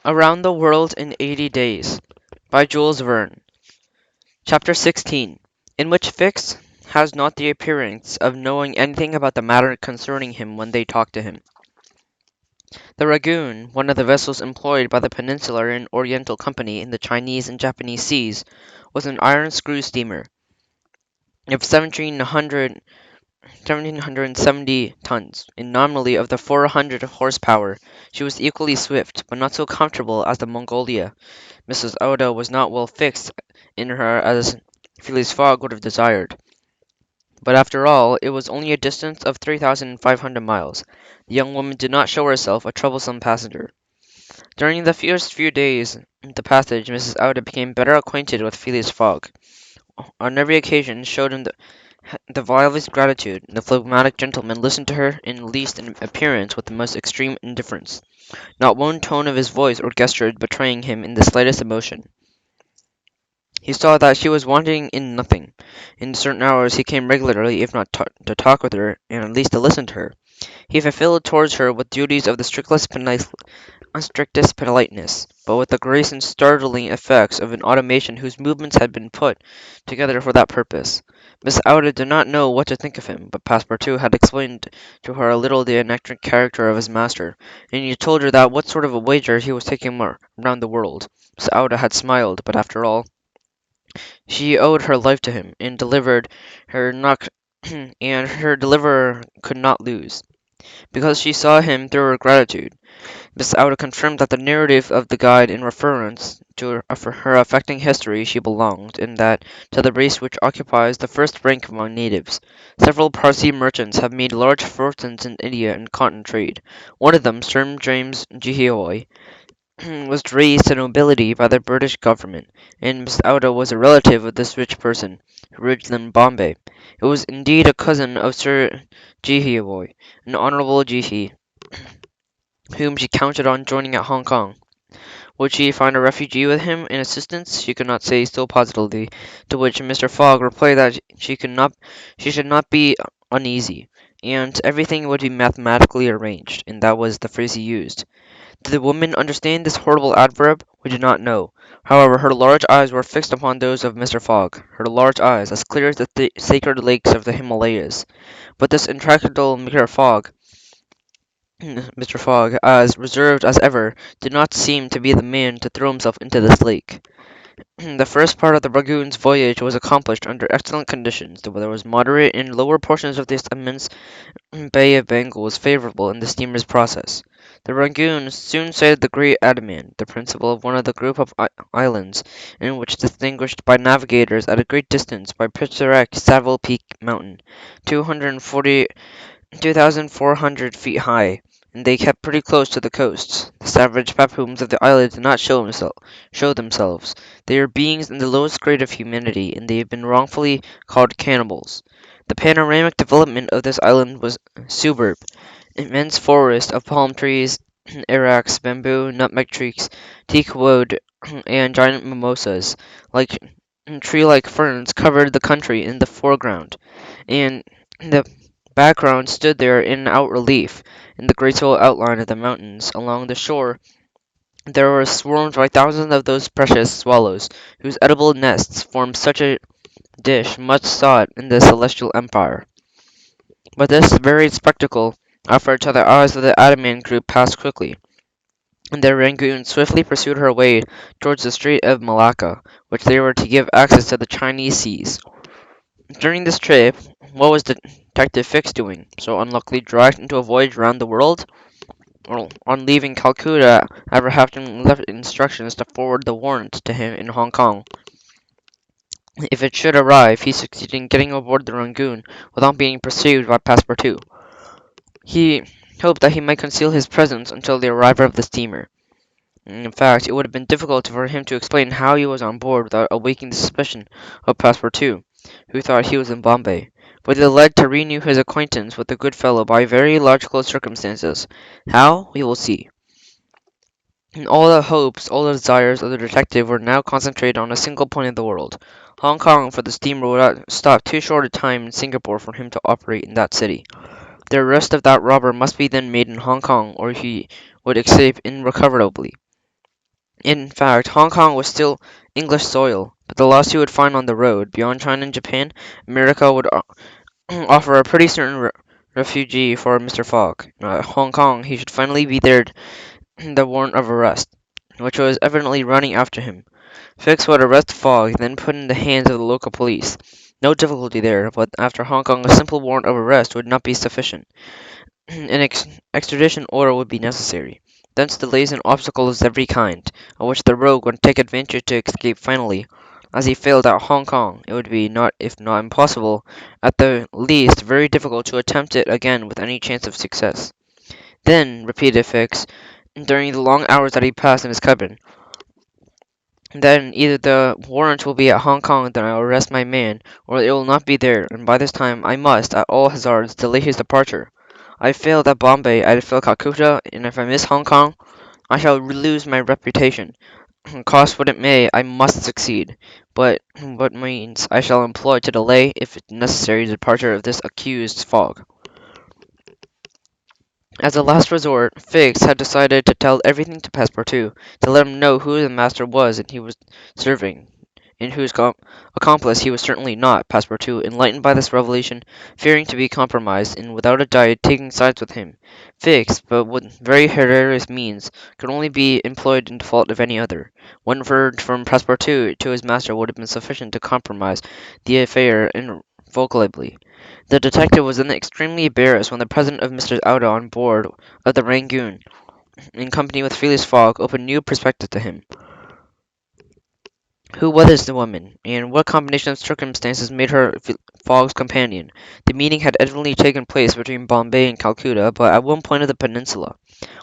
Around the World in 80 Days by Jules Verne. Chapter 16, in which Fix has not the appearance of knowing anything about the matter concerning him when they talk to him. The Ragoon, one of the vessels employed by the Peninsular and Oriental Company in the Chinese and Japanese seas, was an iron screw steamer of 1,770 tons, and nominally of the 400 horsepower. She was equally swift, but not so comfortable as the Mongolia. Mrs. Oda was not well fixed in her as Phileas Fogg would have desired. But after all, it was only a distance of 3,500 miles. The young woman did not show herself a troublesome passenger. During the first few days of the passage, Mrs. Oda became better acquainted with Phileas Fogg. On every occasion showed him the vilest gratitude. The phlegmatic gentleman listened to her, in least in appearance, with the most extreme indifference, not one tone of his voice or gesture betraying him in the slightest emotion. He saw that she was wanting in nothing. In certain hours he came regularly, if not to talk with her, and at least to listen to her. He fulfilled towards her with duties of the strictest politeness, but with the grace and startling effects of an automation whose movements had been put together for that purpose. Miss Auda did not know what to think of him, but Passepartout had explained to her a little the eccentric character of his master, and he told her that what sort of a wager he was taking round the world. Miss Auda had smiled, but after all, she owed her life to him, and delivered her not and her deliverer could not lose, because she saw him through her gratitude. Miss Auda confirmed that the narrative of the guide in reference to her affecting history she belonged, and that, to the race which occupies the first rank among natives. Several Parsee merchants have made large fortunes in India and cotton trade. One of them, Sir James Jehoy, was raised to nobility by the British government, and Miss Auda was a relative of this rich person, who lived in Bombay. It was indeed a cousin of Sir Jehoy, an honourable Jehi, whom she counted on joining at Hong Kong. Would she find a refugee with him in assistance? She could not say so positively, to which Mr. Fogg replied that she should not be uneasy, and everything would be mathematically arranged, and that was the phrase he used. Did the woman understand this horrible adverb? We did not know. However, her large eyes were fixed upon those of Mr. Fogg, her large eyes, as clear as the sacred lakes of the Himalayas. But this intractable Mr. Fogg, as reserved as ever, did not seem to be the man to throw himself into this lake. The first part of the Ragoon's voyage was accomplished under excellent conditions. The weather was moderate, and lower portions of this immense Bay of Bengal was favourable in the steamer's process. The Rangoon soon sighted the great Andaman, the principal of one of the group of islands, in which distinguished by navigators at a great distance by picturesque Savile Peak Mountain, 2,400 feet high, and they kept pretty close to the coast. The savage Papoons of the island did not show themselves. They are beings in the lowest grade of humanity, and they have been wrongfully called cannibals. The panoramic development of this island was superb. Immense forests of palm trees, arax, bamboo, nutmeg trees, teak wood, and giant mimosas, like tree-like ferns, covered the country in the foreground, and the background stood there in out relief, in the graceful outline of the mountains. Along the shore there were swarmed by thousands of those precious swallows, whose edible nests formed such a dish much sought in the celestial empire. But this varied spectacle offered to the eyes of the Ataman group passed quickly, and the Rangoon swiftly pursued her way towards the Strait of Malacca, which they were to give access to the Chinese seas. During this trip, what was Detective Fix doing, so unluckily dragged into a voyage round the world? Well, on leaving Calcutta, after having left instructions to forward the warrant to him in Hong Kong, if it should arrive, he succeeded in getting aboard the Rangoon without being perceived by Passepartout. He hoped that he might conceal his presence until the arrival of the steamer. In fact, it would have been difficult for him to explain how he was on board without awaking the suspicion of Passepartout, who thought he was in Bombay. But he led to renew his acquaintance with the good fellow by very logical circumstances. How? We will see. And all the hopes, all the desires of the detective were now concentrated on a single point of the world. Hong Kong, for the steamer would not stop too short a time in Singapore for him to operate in that city. The arrest of that robber must be then made in Hong Kong, or he would escape irrecoverably. In fact, Hong Kong was still English soil, but the loss he would find on the road, beyond China and Japan, America would offer a pretty certain refugee for Mr. Fogg. Hong Kong, he should finally be there, the warrant of arrest, which was evidently running after him. Fix would arrest Fogg, then put in the hands of the local police. No difficulty there, but after Hong Kong, a simple warrant of arrest would not be sufficient. An extradition order would be necessary. Thence delays and obstacles of every kind, of which the rogue would take advantage to escape finally. As he failed at Hong Kong, it would be not, if not impossible, at the least very difficult to attempt it again with any chance of success. Then, repeated Fix, during the long hours that he passed in his cabin, then either the warrant will be at Hong Kong, then I'll arrest my man, or it will not be there, and by this time I must, at all hazards, delay his departure. I failed at Bombay, I failed Calcutta, and if I miss Hong Kong, I shall lose my reputation. Cost what it may, I must succeed. But what means I shall employ to delay, if necessary, the departure of this accused Fogg. As a last resort, Fix had decided to tell everything to Passepartout, to let him know who the master was and he was serving, and whose accomplice he was certainly not. Passepartout, enlightened by this revelation, fearing to be compromised, and without a doubt taking sides with him. Fix, but with very hilarious means, could only be employed in default of any other. One word from Passepartout to his master would have been sufficient to compromise the affair irrevocably. The detective was then extremely embarrassed when the president of Mr. Ouda on board of the Rangoon, in company with Phileas Fogg, opened new perspective to him. Who was the woman, and what combination of circumstances made her Fogg's companion? The meeting had evidently taken place between Bombay and Calcutta, but at one point of the peninsula.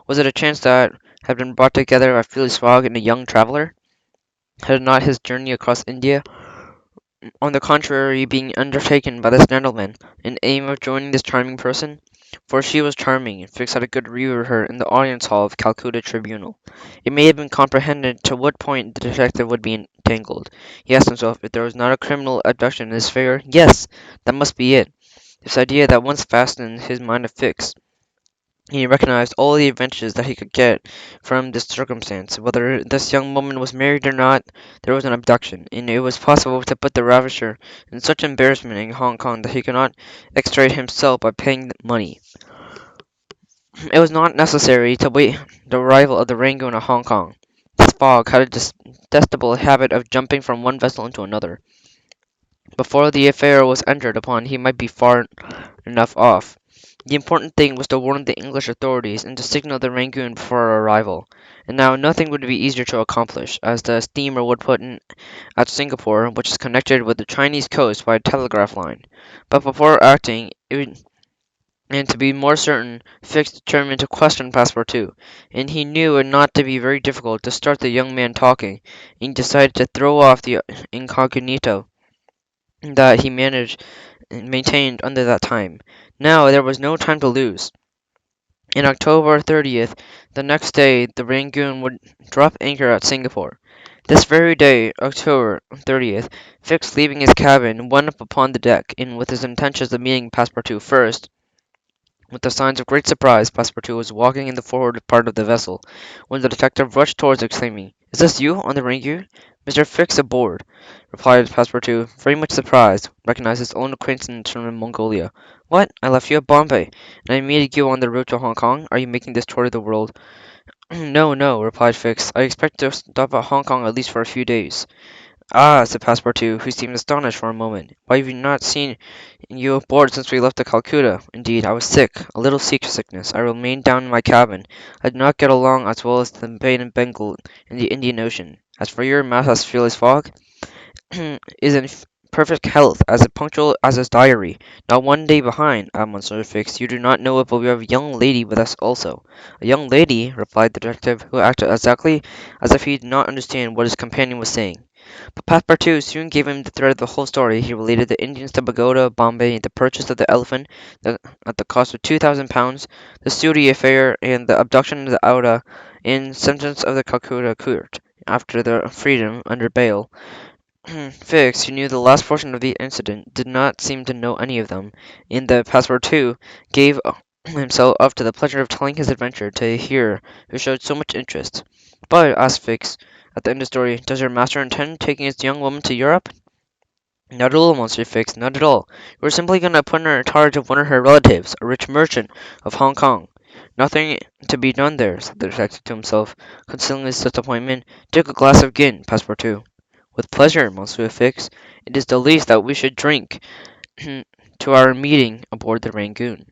Was it a chance that had been brought together by Phileas Fogg and a young traveller? Had not his journey across India, on the contrary, being undertaken by this gentleman, in aim of joining this charming person? For she was charming, and Fix had a good view of her in the audience hall of Calcutta Tribunal. It may have been comprehended to what point the detective would be entangled. He asked himself if there was not a criminal abduction in his favour. Yes, that must be it. This idea that once fastened his mind of Fix. He recognized all the advantages that he could get from this circumstance. Whether this young woman was married or not, there was an abduction, and it was possible to put the ravisher in such embarrassment in Hong Kong that he could not extricate himself by paying the money. It was not necessary to wait the arrival of the Rangoon at Hong Kong. This Fogg had a detestable habit of jumping from one vessel into another. Before the affair was entered upon, he might be far enough off. The important thing was to warn the English authorities and to signal the Rangoon before our arrival. And now nothing would be easier to accomplish, as the steamer would put in at Singapore, which is connected with the Chinese coast by a telegraph line. But before acting, and to be more certain, Fix determined to question Passepartout, and he knew it not to be very difficult to start the young man talking, and he decided to throw off the incognito that he managed and maintained under that time. Now there was no time to lose. On October 30th, the next day, the Rangoon would drop anchor at Singapore. This very day, October 30th, Fix, leaving his cabin, went up upon the deck, and with his intentions of meeting Passepartout first. With the signs of great surprise, Passepartout was walking in the forward part of the vessel, when the detective rushed towards, exclaiming, "Is this you on the Rangoon?" "Mr. Fix aboard," replied Passepartout, very much surprised, recognizing his own acquaintance from Mongolia. "What? I left you at Bombay, and I meeting you on the road to Hong Kong. Are you making this tour of the world?" "No, no," replied Fix. "I expect to stop at Hong Kong at least for a few days." "Ah," said Passepartout, who seemed astonished for a moment. "Why have you not seen you aboard since we left the Calcutta? Indeed, I was sick, a little sickness. I remained down in my cabin. I did not get along as well as the Bay of Bengal in the Indian Ocean. As for your Master Phileas Fogg, is in perfect health, as punctual as his diary. Not one day behind. Ah, Monsieur Fix, you do not know it, but we have a young lady with us also." "A young lady?" replied the detective, who acted exactly as if he did not understand what his companion was saying. But Passepartout soon gave him the thread of the whole story. He related the Indians to Pagoda, Bombay, the purchase of the elephant at the cost of £2,000, the Sooty affair, and the abduction of the Ouda, and sentence of the Calcutta court after their freedom under bail. Fix, who knew the last portion of the incident, did not seem to know any of them, and the Passepartout gave himself up to the pleasure of telling his adventure to a hearer who showed so much interest. But, asked Fix, at the end of the story, does your master intend taking his young woman to Europe? Not at all, Monsieur Fix, not at all. We're simply going to put her in charge of one of her relatives, a rich merchant of Hong Kong. Nothing to be done there, said the detective to himself, concealing his disappointment. Take a glass of gin, Passepartout. With pleasure, Monsieur Fix. It is the least that we should drink to our meeting aboard the Rangoon.